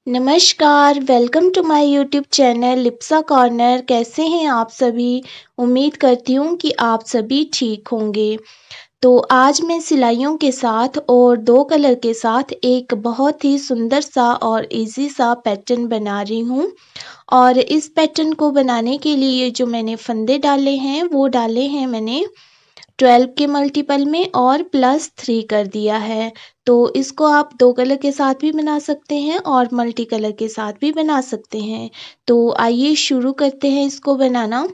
नमस्कार, welcome to my YouTube channel Lipsa corner. कैसे हैं आप सभी? उम्मीद करती हूँ कि आप सभी ठीक होंगे। तो आज मैं सिलाइयों के साथ और 2 कलर के साथ एक बहुत ही सुंदर सा और इजी सा पैटर्न बना रही हूँ। और इस पैटर्न को बनाने के लिए जो मैंने फंदे डाले हैं, वो डाले हैं मैंने 12 के मल्टीपल में और +3 कर दिया है। तो इसको आप 2 कलर के साथ भी बना सकते हैं और मल्टी कलर के साथ भी बना सकते हैं। तो आइए शुरू करते हैं इसको बनाना।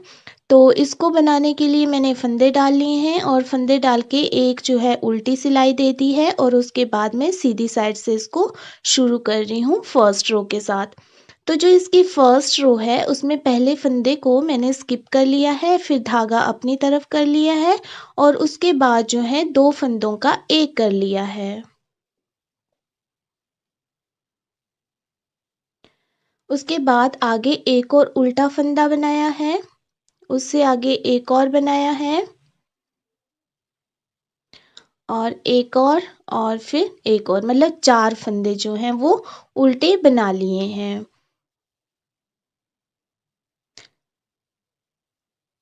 तो इसको बनाने के लिए मैंने फंदे डाल लिए हैं और फंदे डाल के एक जो है उल्टी सिलाई दे दी है और उसके बाद मैं सीधी साइड से इसको शुरू कर रही हूँ फर्स्ट रो के साथ। तो जो इसकी फर्स्ट रो है उसमें पहले फंदे को मैंने स्किप कर लिया है, फिर धागा अपनी तरफ कर लिया है और उसके बाद जो है 2 फंदों का एक कर लिया है। उसके बाद आगे एक और उल्टा फंदा बनाया है, उससे आगे एक और बनाया है और एक और फिर एक और, मतलब 4 फंदे जो हैं वो उल्टे बना लिए हैं।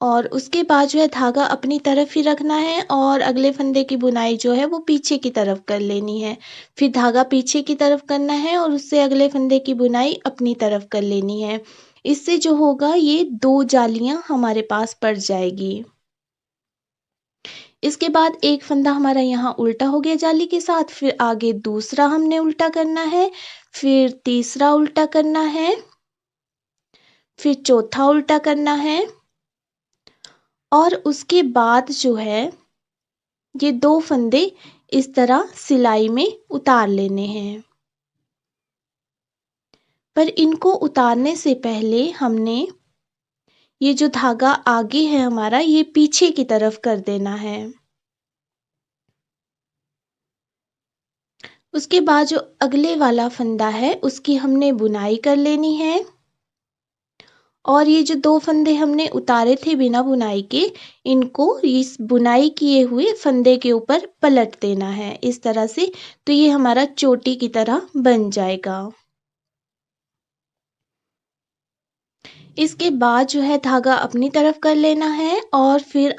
और उसके बाद जो है धागा अपनी तरफ ही रखना है और अगले फंदे की बुनाई जो है वो पीछे की तरफ कर लेनी है। फिर धागा पीछे की तरफ करना है और उससे अगले फंदे की बुनाई अपनी तरफ कर लेनी है। इससे जो होगा ये 2 जालियां हमारे पास पड़ जाएगी। इसके बाद एक फंदा हमारा यहाँ उल्टा हो गया जाली के साथ, फिर आगे दूसरा हमने उल्टा करना है, फिर तीसरा उल्टा करना है, फिर चौथा उल्टा करना है और उसके बाद जो है ये 2 फंदे इस तरह सिलाई में उतार लेने हैं। पर इनको उतारने से पहले हमने ये जो धागा आगे है हमारा, ये पीछे की तरफ कर देना है। उसके बाद जो अगले वाला फंदा है उसकी हमने बुनाई कर लेनी है और ये जो 2 फंदे हमने उतारे थे बिना बुनाई के, इनको इस बुनाई किए हुए फंदे के ऊपर पलट देना है इस तरह से। तो ये हमारा चोटी की तरह बन जाएगा। इसके बाद जो है धागा अपनी तरफ कर लेना है और फिर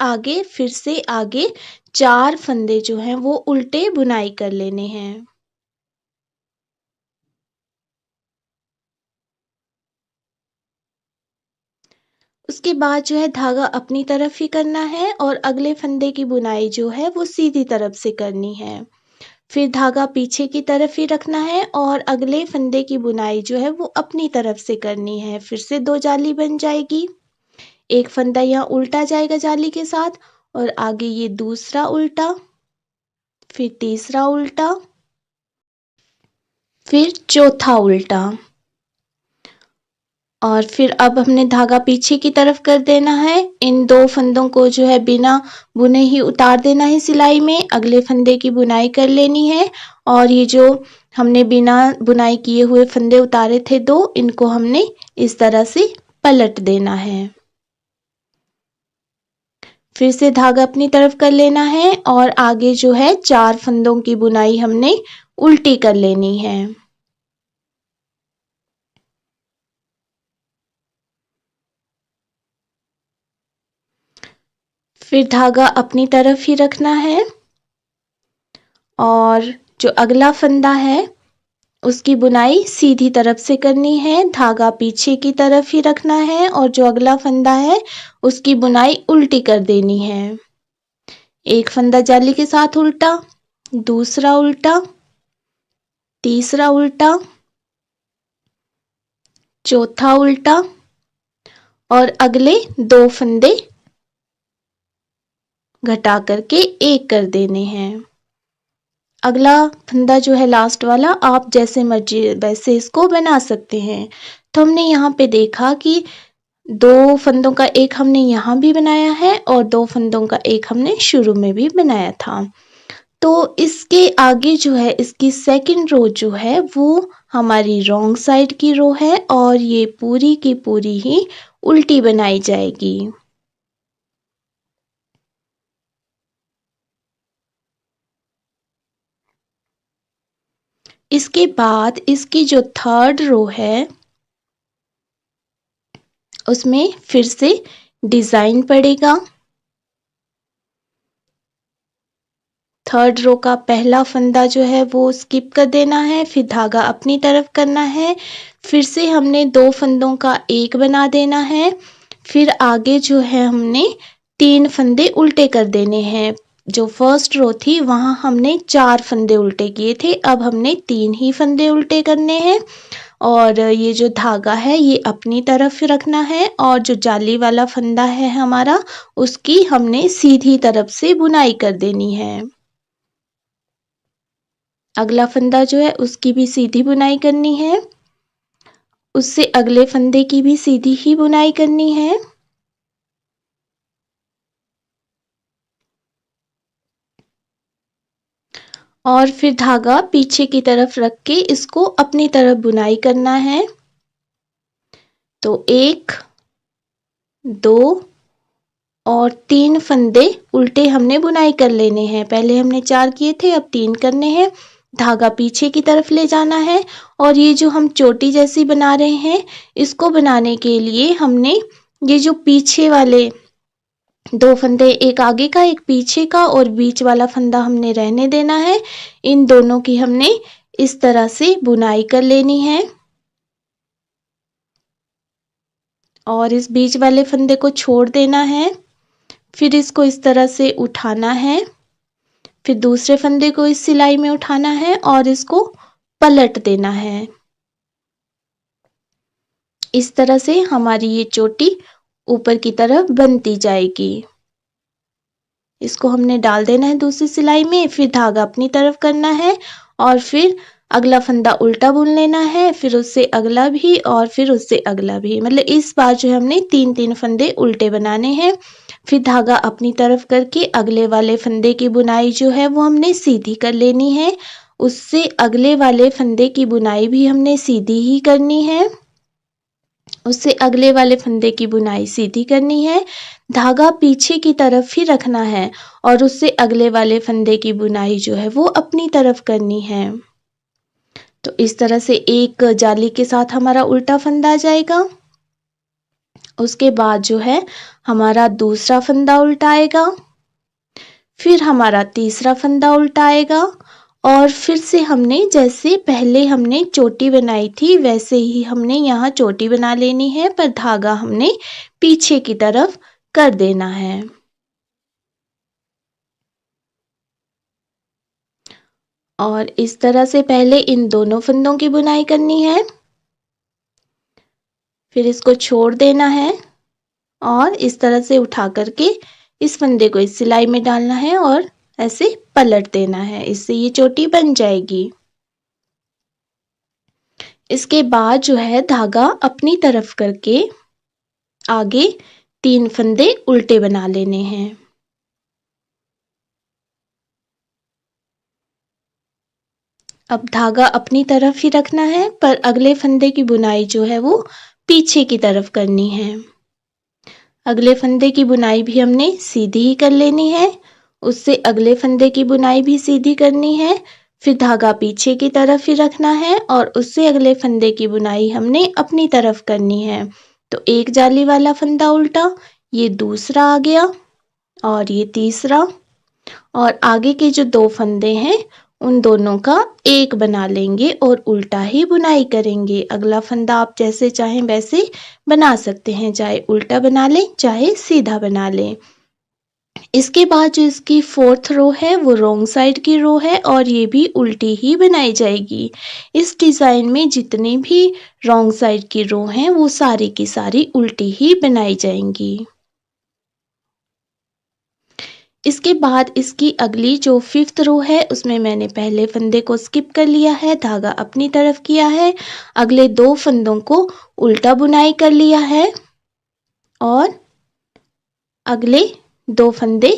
से आगे 4 फंदे जो हैं वो उल्टे बुनाई कर लेने हैं। उसके बाद जो है धागा अपनी तरफ ही करना है और अगले फंदे की बुनाई जो है वो सीधी तरफ से करनी है। फिर धागा पीछे की तरफ ही रखना है और अगले फंदे की बुनाई जो है वो अपनी तरफ से करनी है। फिर से 2 जाली बन जाएगी। एक फंदा यहाँ उल्टा जाएगा जाली के साथ और आगे ये दूसरा उल्टा, फिर तीसरा उल्टा, फिर चौथा उल्टा और फिर अब हमने धागा पीछे की तरफ कर देना है। इन 2 फंदों को जो है बिना बुने ही उतार देना है सिलाई में। अगले फंदे की बुनाई कर लेनी है और ये जो हमने बिना बुनाई किए हुए फंदे उतारे थे 2, इनको हमने इस तरह से पलट देना है। फिर से धागा अपनी तरफ कर लेना है और आगे जो है 4 फंदों की बुनाई हमने उल्टी कर लेनी है। फिर धागा अपनी तरफ ही रखना है और जो अगला फंदा है उसकी बुनाई सीधी तरफ से करनी है। धागा पीछे की तरफ ही रखना है और जो अगला फंदा है उसकी बुनाई उल्टी कर देनी है। एक फंदा जाली के साथ उल्टा, दूसरा उल्टा, तीसरा उल्टा, चौथा उल्टा और अगले 2 फंदे घटा करके एक कर देने हैं। अगला फंदा जो है लास्ट वाला, आप जैसे मर्जी वैसे इसको बना सकते हैं। तो हमने यहाँ पे देखा कि 2 फंदों का एक हमने यहाँ भी बनाया है और 2 फंदों का एक हमने शुरू में भी बनाया था। तो इसके आगे जो है इसकी सेकंड रो जो है वो हमारी रॉन्ग साइड की रो है और ये पूरी की पूरी ही उल्टी बनाई जाएगी। इसके बाद इसकी जो थर्ड रो है उसमें फिर से डिजाइन पड़ेगा। थर्ड रो का पहला फंदा जो है वो स्किप कर देना है, फिर धागा अपनी तरफ करना है, फिर से हमने 2 फंदों का एक बना देना है, फिर आगे जो है हमने 3 फंदे उल्टे कर देने हैं। जो फर्स्ट रो थी वहां हमने 4 फंदे उल्टे किए थे, अब हमने 3 ही फंदे उल्टे करने हैं और ये जो धागा है ये अपनी तरफ रखना है और जो जाली वाला फंदा है हमारा उसकी हमने सीधी तरफ से बुनाई कर देनी है। अगला फंदा जो है उसकी भी सीधी बुनाई करनी है, उससे अगले फंदे की भी सीधी ही बुनाई करनी है। और फिर धागा पीछे की तरफ रख के इसको अपनी तरफ बुनाई करना है। तो 1, 2 और 3 फंदे उल्टे हमने बुनाई कर लेने हैं। पहले हमने 4 किए थे, अब 3 करने हैं। धागा पीछे की तरफ ले जाना है और ये जो हम चोटी जैसी बना रहे हैं इसको बनाने के लिए हमने ये जो पीछे वाले 2 फंदे, एक आगे का एक पीछे का और बीच वाला फंदा हमने रहने देना है। इन दोनों की हमने इस तरह से बुनाई कर लेनी है और इस बीच वाले फंदे को छोड़ देना है। फिर इसको इस तरह से उठाना है, फिर दूसरे फंदे को इस सिलाई में उठाना है और इसको पलट देना है। इस तरह से हमारी ये चोटी ऊपर की तरफ बनती जाएगी। इसको हमने डाल देना है दूसरी सिलाई में, फिर धागा अपनी तरफ करना है और फिर अगला फंदा उल्टा बुन लेना है, फिर उससे अगला भी और फिर उससे अगला भी। मतलब इस बार जो हमने 3-3 फंदे उल्टे बनाने हैं। फिर धागा अपनी तरफ करके अगले वाले फंदे की बुनाई जो है वो हमने सीधी कर लेनी है, उससे अगले वाले फंदे की बुनाई भी हमने सीधी ही करनी है, उससे अगले वाले फंदे की बुनाई सीधी करनी है। धागा पीछे की तरफ ही रखना है और उससे अगले वाले फंदे की बुनाई जो है वो अपनी तरफ करनी है। तो इस तरह से एक जाली के साथ हमारा उल्टा फंदा आ जाएगा। उसके बाद जो है हमारा दूसरा फंदा उल्टा आएगा, फिर हमारा तीसरा फंदा उल्टा आएगा और फिर से हमने जैसे पहले हमने चोटी बनाई थी वैसे ही हमने यहाँ चोटी बना लेनी है, पर धागा हमने पीछे की तरफ कर देना है। और इस तरह से पहले इन दोनों फंदों की बुनाई करनी है, फिर इसको छोड़ देना है और इस तरह से उठा करके इस फंदे को इस सिलाई में डालना है और ऐसे पलट देना है, इससे ये चोटी बन जाएगी। इसके बाद जो है धागा अपनी तरफ करके आगे 3 फंदे उल्टे बना लेने हैं। अब धागा अपनी तरफ ही रखना है, पर अगले फंदे की बुनाई जो है वो पीछे की तरफ करनी है। अगले फंदे की बुनाई भी हमने सीधी ही कर लेनी है, उससे अगले फंदे की बुनाई भी सीधी करनी है, फिर धागा पीछे की तरफ ही रखना है और उससे अगले फंदे की बुनाई हमने अपनी तरफ करनी है। तो एक जाली वाला फंदा उल्टा, ये दूसरा आ गया और ये तीसरा, और आगे के जो 2 फंदे हैं उन दोनों का एक बना लेंगे और उल्टा ही बुनाई करेंगे। अगला फंदा आप जैसे चाहें वैसे बना सकते हैं, चाहे उल्टा बना लें चाहे सीधा बना लें। इसके बाद जो इसकी 4th रो है वो रॉन्ग साइड की रो है और ये भी उल्टी ही बनाई जाएगी। इस डिज़ाइन में जितनी भी रॉन्ग साइड की रो हैं वो सारी की सारी उल्टी ही बनाई जाएंगी। इसके बाद इसकी अगली जो 5th रो है उसमें मैंने पहले फंदे को स्किप कर लिया है, धागा अपनी तरफ किया है, अगले 2 फंदों को उल्टा बुनाई कर लिया है और अगले 2 फंदे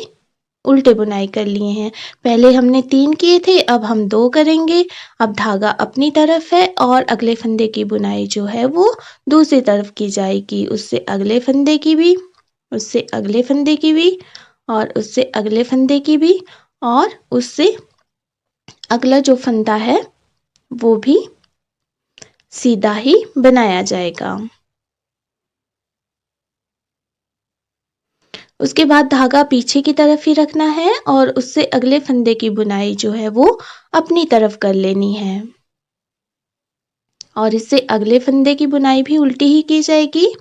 उल्टे बुनाई कर लिए हैं। पहले हमने 3 किए थे, अब हम 2 करेंगे। अब धागा अपनी तरफ है और अगले फंदे की बुनाई जो है वो दूसरी तरफ की जाएगी, उससे अगले फंदे की भी, उससे अगले फंदे की भी और उससे अगले फंदे की भी और उससे अगला जो फंदा है वो भी सीधा ही बनाया जाएगा। उसके बाद धागा पीछे की तरफ ही रखना है और उससे अगले फंदे की बुनाई जो है वो अपनी तरफ कर लेनी है। और इससे अगले फंदे की बुनाई भी उल्टी ही की जाएगी।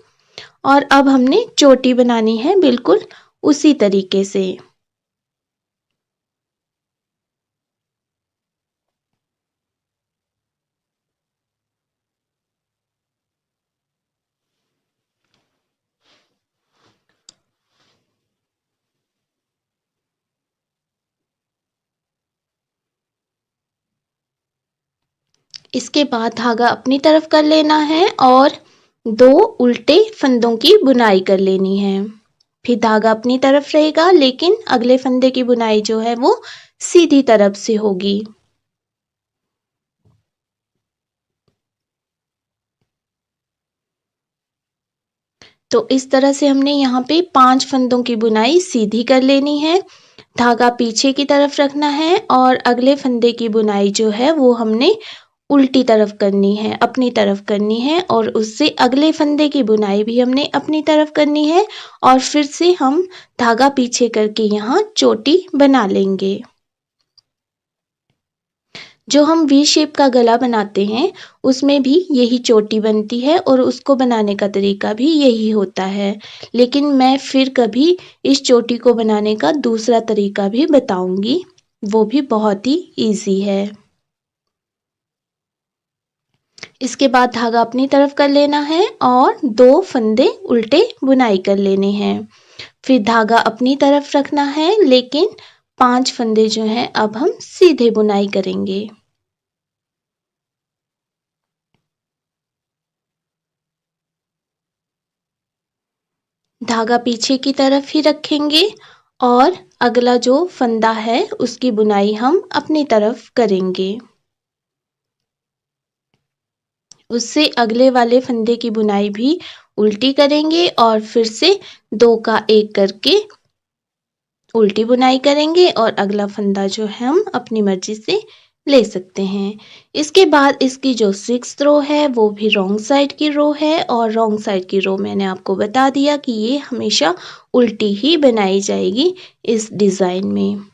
और अब हमने चोटी बनानी है बिल्कुल उसी तरीके से। इसके बाद धागा अपनी तरफ कर लेना है और 2 उल्टे फंदों की बुनाई कर लेनी है। फिर धागा अपनी तरफ रहेगा लेकिन अगले फंदे की बुनाई जो है वो सीधी तरफ से होगी। तो इस तरह से हमने यहाँ पे 5 फंदों की बुनाई सीधी कर लेनी है। धागा पीछे की तरफ रखना है और अगले फंदे की बुनाई जो है वो हमने उल्टी तरफ करनी है, अपनी तरफ करनी है और उससे अगले फंदे की बुनाई भी हमने अपनी तरफ करनी है और फिर से हम धागा पीछे करके यहाँ चोटी बना लेंगे। जो हम वी शेप का गला बनाते हैं उसमें भी यही चोटी बनती है और उसको बनाने का तरीका भी यही होता है। लेकिन मैं फिर कभी इस चोटी को बनाने का दूसरा तरीका भी बताऊंगी, वो भी बहुत ही इजी है। इसके बाद धागा अपनी तरफ कर लेना है और 2 फंदे उल्टे बुनाई कर लेने हैं। फिर धागा अपनी तरफ रखना है लेकिन 5 फंदे जो हैं अब हम सीधे बुनाई करेंगे। धागा पीछे की तरफ ही रखेंगे और अगला जो फंदा है उसकी बुनाई हम अपनी तरफ करेंगे। उससे अगले वाले फंदे की बुनाई भी उल्टी करेंगे और फिर से 2 का 1 करके उल्टी बुनाई करेंगे और अगला फंदा जो है हम अपनी मर्जी से ले सकते हैं। इसके बाद इसकी जो 6th रो है वो भी रॉन्ग साइड की रो है और रॉन्ग साइड की रो मैंने आपको बता दिया कि ये हमेशा उल्टी ही बनाई जाएगी इस डिज़ाइन में।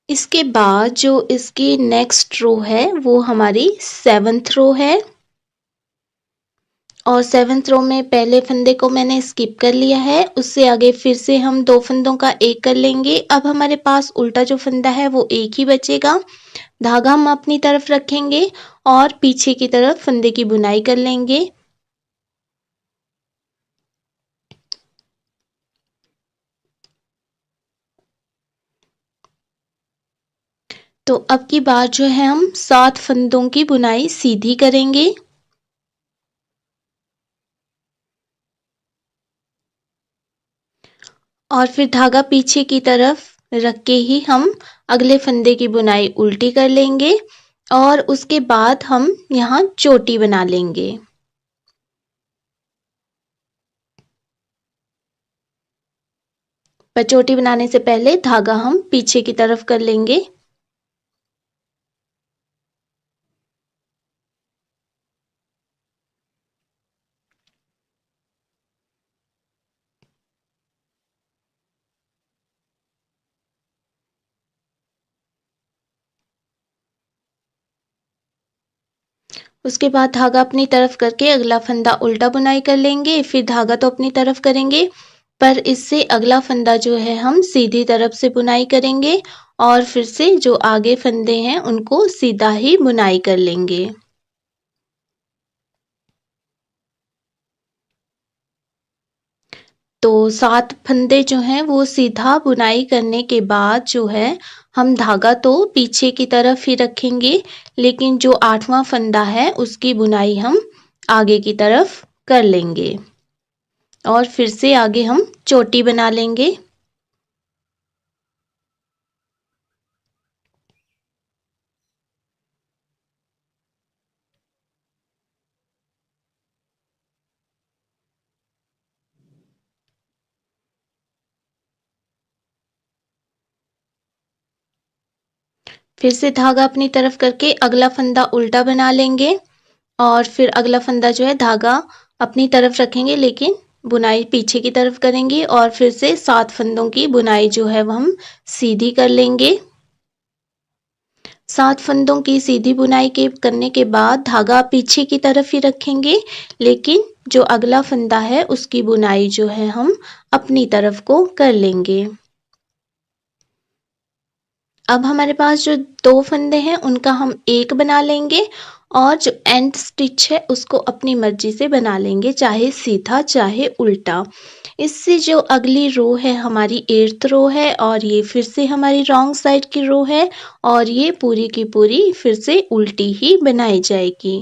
इसके बाद जो इसकी नेक्स्ट रो है वो हमारी 7th रो है और 7th रो में पहले फंदे को मैंने स्किप कर लिया है, उससे आगे फिर से हम 2 फंदों का 1 कर लेंगे। अब हमारे पास उल्टा जो फंदा है वो 1 ही बचेगा। धागा हम अपनी तरफ रखेंगे और पीछे की तरफ फंदे की बुनाई कर लेंगे। तो अब की बार जो है हम 7 फंदों की बुनाई सीधी करेंगे और फिर धागा पीछे की तरफ रख के ही हम अगले फंदे की बुनाई उल्टी कर लेंगे और उसके बाद हम यहाँ चोटी बना लेंगे। पर चोटी बनाने से पहले धागा हम पीछे की तरफ कर लेंगे। उसके बाद धागा अपनी तरफ करके अगला फंदा उल्टा बुनाई कर लेंगे। फिर धागा तो अपनी तरफ करेंगे पर इससे अगला फंदा जो है हम सीधी तरफ से बुनाई करेंगे और फिर से जो आगे फंदे हैं उनको सीधा ही बुनाई कर लेंगे। तो 7 फंदे जो हैं वो सीधा बुनाई करने के बाद जो है हम धागा तो पीछे की तरफ ही रखेंगे लेकिन जो 8वां फंदा है उसकी बुनाई हम आगे की तरफ कर लेंगे और फिर से आगे हम चोटी बना लेंगे। फिर से धागा अपनी तरफ करके अगला फंदा उल्टा बना लेंगे और फिर अगला फंदा जो है धागा अपनी तरफ रखेंगे, लेकिन बुनाई पीछे की तरफ करेंगे और फिर से 7 फंदों की बुनाई जो है वो हम सीधी कर लेंगे। 7 फंदों की सीधी बुनाई के करने के बाद धागा पीछे की तरफ ही रखेंगे, लेकिन जो अगला फंदा है उसकी बुनाई जो है हम अपनी तरफ को कर लेंगे। अब हमारे पास जो 2 फंदे हैं उनका हम एक बना लेंगे और जो एंड स्टिच है उसको अपनी मर्जी से बना लेंगे, चाहे सीधा चाहे उल्टा। इससे जो अगली रो है हमारी 8th रो है और ये फिर से हमारी रॉन्ग साइड की रो है और ये पूरी की पूरी फिर से उल्टी ही बनाई जाएगी।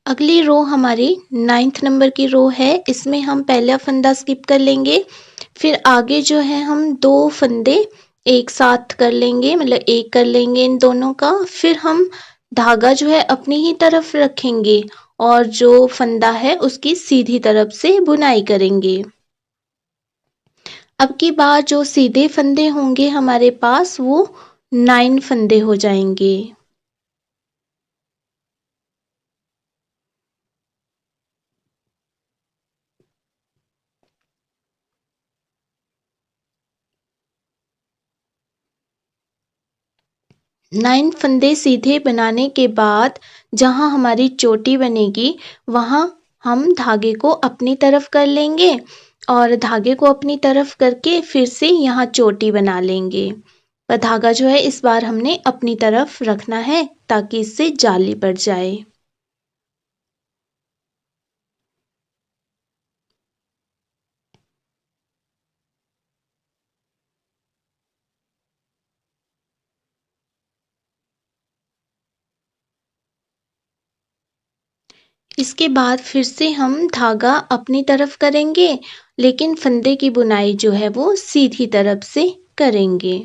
अगली रो हमारी 9th नंबर की रो है, इसमें हम पहला फंदा स्किप कर लेंगे, फिर आगे जो है हम 2 फंदे एक साथ कर लेंगे, मतलब एक कर लेंगे इन दोनों का, फिर हम धागा जो है अपनी ही तरफ रखेंगे और जो फंदा है उसकी सीधी तरफ से बुनाई करेंगे। अब की बार जो सीधे फंदे होंगे हमारे पास वो 9 फंदे हो जाएंगे। 9 फंदे सीधे बनाने के बाद जहाँ हमारी चोटी बनेगी वहाँ हम धागे को अपनी तरफ कर लेंगे और धागे को अपनी तरफ करके फिर से यहाँ चोटी बना लेंगे। पर धागा जो है इस बार हमने अपनी तरफ रखना है ताकि इससे जाली पड़ जाए। इसके बाद फिर से हम धागा अपनी तरफ करेंगे, लेकिन फंदे की बुनाई जो है वो सीधी तरफ से करेंगे।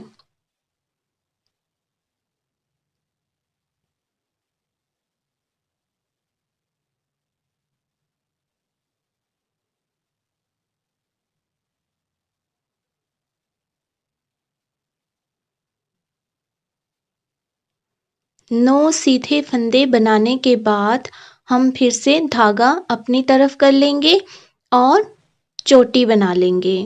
9 सीधे फंदे बनाने के बाद हम फिर से धागा अपनी तरफ कर लेंगे और चोटी बना लेंगे।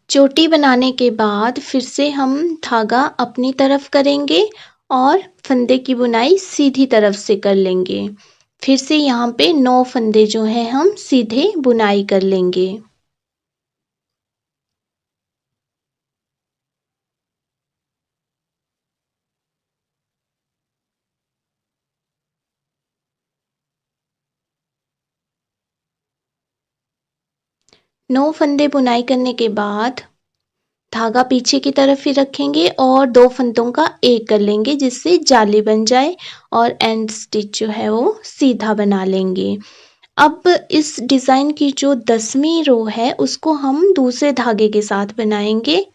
चोटी बनाने के बाद फिर से हम धागा अपनी तरफ करेंगे और फंदे की बुनाई सीधी तरफ से कर लेंगे। फिर से यहाँ पे 9 फंदे जो हैं हम सीधे बुनाई कर लेंगे। नौ फंदे बुनाई करने के बाद धागा पीछे की तरफ ही रखेंगे और 2 फंदों का एक कर लेंगे जिससे जाली बन जाए और एंड स्टिच जो है वो सीधा बना लेंगे। अब इस डिज़ाइन की जो 10वीं रो है उसको हम दूसरे धागे के साथ बनाएंगे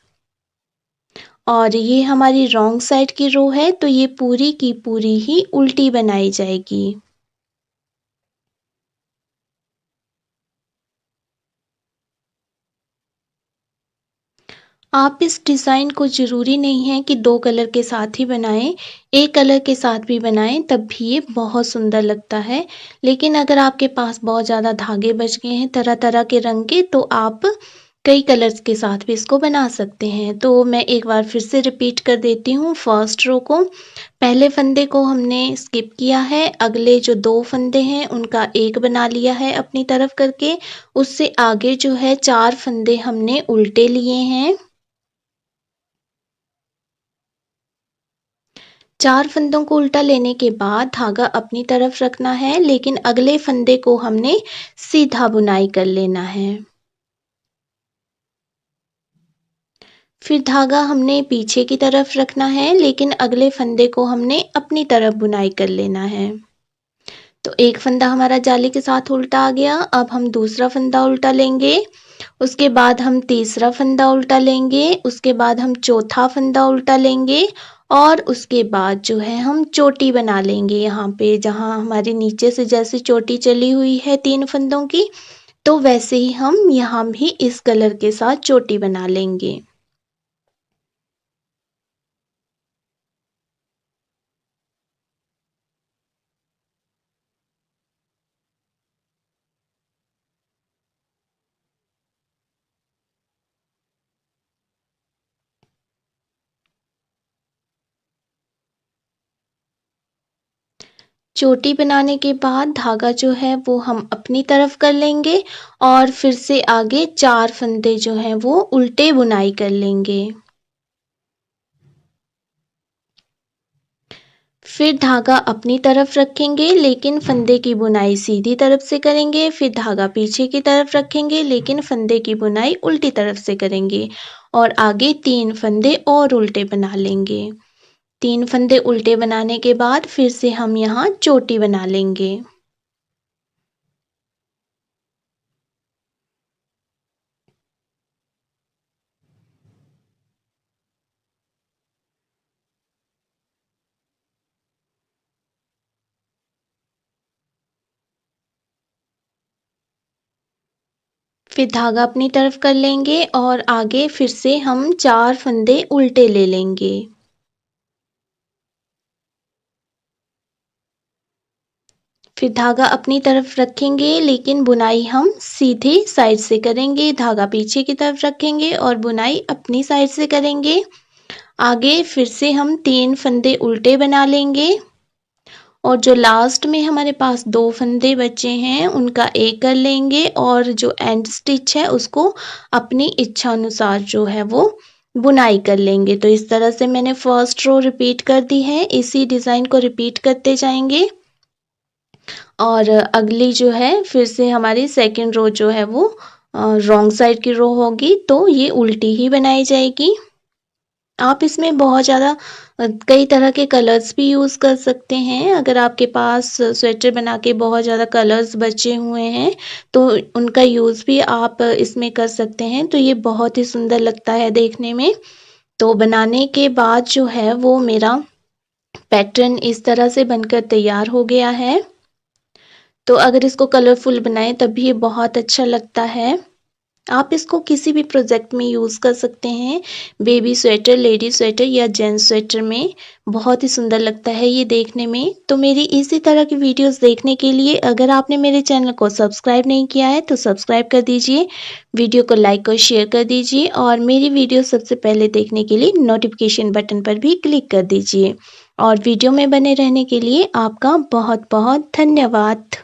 और ये हमारी रॉन्ग साइड की रो है तो ये पूरी की पूरी ही उल्टी बनाई जाएगी। आप इस डिज़ाइन को ज़रूरी नहीं है कि 2 कलर के साथ ही बनाएं, एक कलर के साथ भी बनाएं तब भी ये बहुत सुंदर लगता है। लेकिन अगर आपके पास बहुत ज़्यादा धागे बच गए हैं तरह तरह के रंग के तो आप कई कलर्स के साथ भी इसको बना सकते हैं। तो मैं एक बार फिर से रिपीट कर देती हूँ फर्स्ट रो को। पहले फंदे को हमने स्किप किया है, अगले जो 2 फंदे हैं उनका एक बना लिया है अपनी तरफ करके, उससे आगे जो है 4 फंदे हमने उल्टे लिए हैं। 4 फंदों को उल्टा लेने के बाद धागा अपनी तरफ रखना है, लेकिन अगले फंदे को हमने सीधा बुनाई कर लेना है। फिर धागा हमने पीछे की तरफ रखना है, लेकिन अगले फंदे को हमने अपनी तरफ बुनाई कर लेना है। तो एक फंदा हमारा जाली के साथ उल्टा आ गया। अब हम दूसरा फंदा उल्टा लेंगे, उसके बाद हम तीसरा फंदा उल्टा लेंगे, उसके बाद हम चौथा फंदा उल्टा लेंगे और उसके बाद जो है हम चोटी बना लेंगे। यहाँ पे जहाँ हमारे नीचे से जैसे चोटी चली हुई है 3 फंदों की, तो वैसे ही हम यहाँ भी इस कलर के साथ चोटी बना लेंगे। चोटी बनाने के बाद धागा जो है वो हम अपनी तरफ कर लेंगे और फिर से आगे 4 फंदे जो हैं वो उल्टे बुनाई कर लेंगे। फिर धागा अपनी तरफ रखेंगे, लेकिन फंदे की बुनाई सीधी तरफ से करेंगे। फिर धागा पीछे की तरफ रखेंगे, लेकिन फंदे की बुनाई उल्टी तरफ से करेंगे और आगे 3 फंदे और उल्टे बना लेंगे। 3 फंदे उल्टे बनाने के बाद फिर से हम यहाँ चोटी बना लेंगे। फिर धागा अपनी तरफ कर लेंगे और आगे फिर से हम 4 फंदे उल्टे ले लेंगे। फिर धागा अपनी तरफ रखेंगे, लेकिन बुनाई हम सीधे साइड से करेंगे। धागा पीछे की तरफ रखेंगे और बुनाई अपनी साइड से करेंगे। आगे फिर से हम 3 फंदे उल्टे बना लेंगे और जो लास्ट में हमारे पास 2 फंदे बचे हैं उनका एक कर लेंगे और जो एंड स्टिच है उसको अपनी इच्छा अनुसार जो है वो बुनाई कर लेंगे। तो इस तरह से मैंने फर्स्ट रो रिपीट कर दी है। इसी डिज़ाइन को रिपीट करते जाएंगे और अगली जो है फिर से हमारी सेकंड रो जो है वो रॉन्ग साइड की रो होगी, तो ये उल्टी ही बनाई जाएगी। आप इसमें बहुत ज़्यादा कई तरह के कलर्स भी यूज़ कर सकते हैं। अगर आपके पास स्वेटर बना के बहुत ज़्यादा कलर्स बचे हुए हैं तो उनका यूज़ भी आप इसमें कर सकते हैं। तो ये बहुत ही सुंदर लगता है देखने में। तो बनाने के बाद जो है वो मेरा पैटर्न इस तरह से बनकर तैयार हो गया है। तो अगर इसको कलरफुल बनाएं तब भी ये बहुत अच्छा लगता है। आप इसको किसी भी प्रोजेक्ट में यूज़ कर सकते हैं। बेबी स्वेटर, लेडी स्वेटर या जेंट्स स्वेटर में बहुत ही सुंदर लगता है ये देखने में। तो मेरी इसी तरह की वीडियोस देखने के लिए अगर आपने मेरे चैनल को सब्सक्राइब नहीं किया है तो सब्सक्राइब कर दीजिए, वीडियो को लाइक और शेयर कर दीजिए और मेरी वीडियो सबसे पहले देखने के लिए नोटिफिकेशन बटन पर भी क्लिक कर दीजिए। और वीडियो में बने रहने के लिए आपका बहुत बहुत धन्यवाद।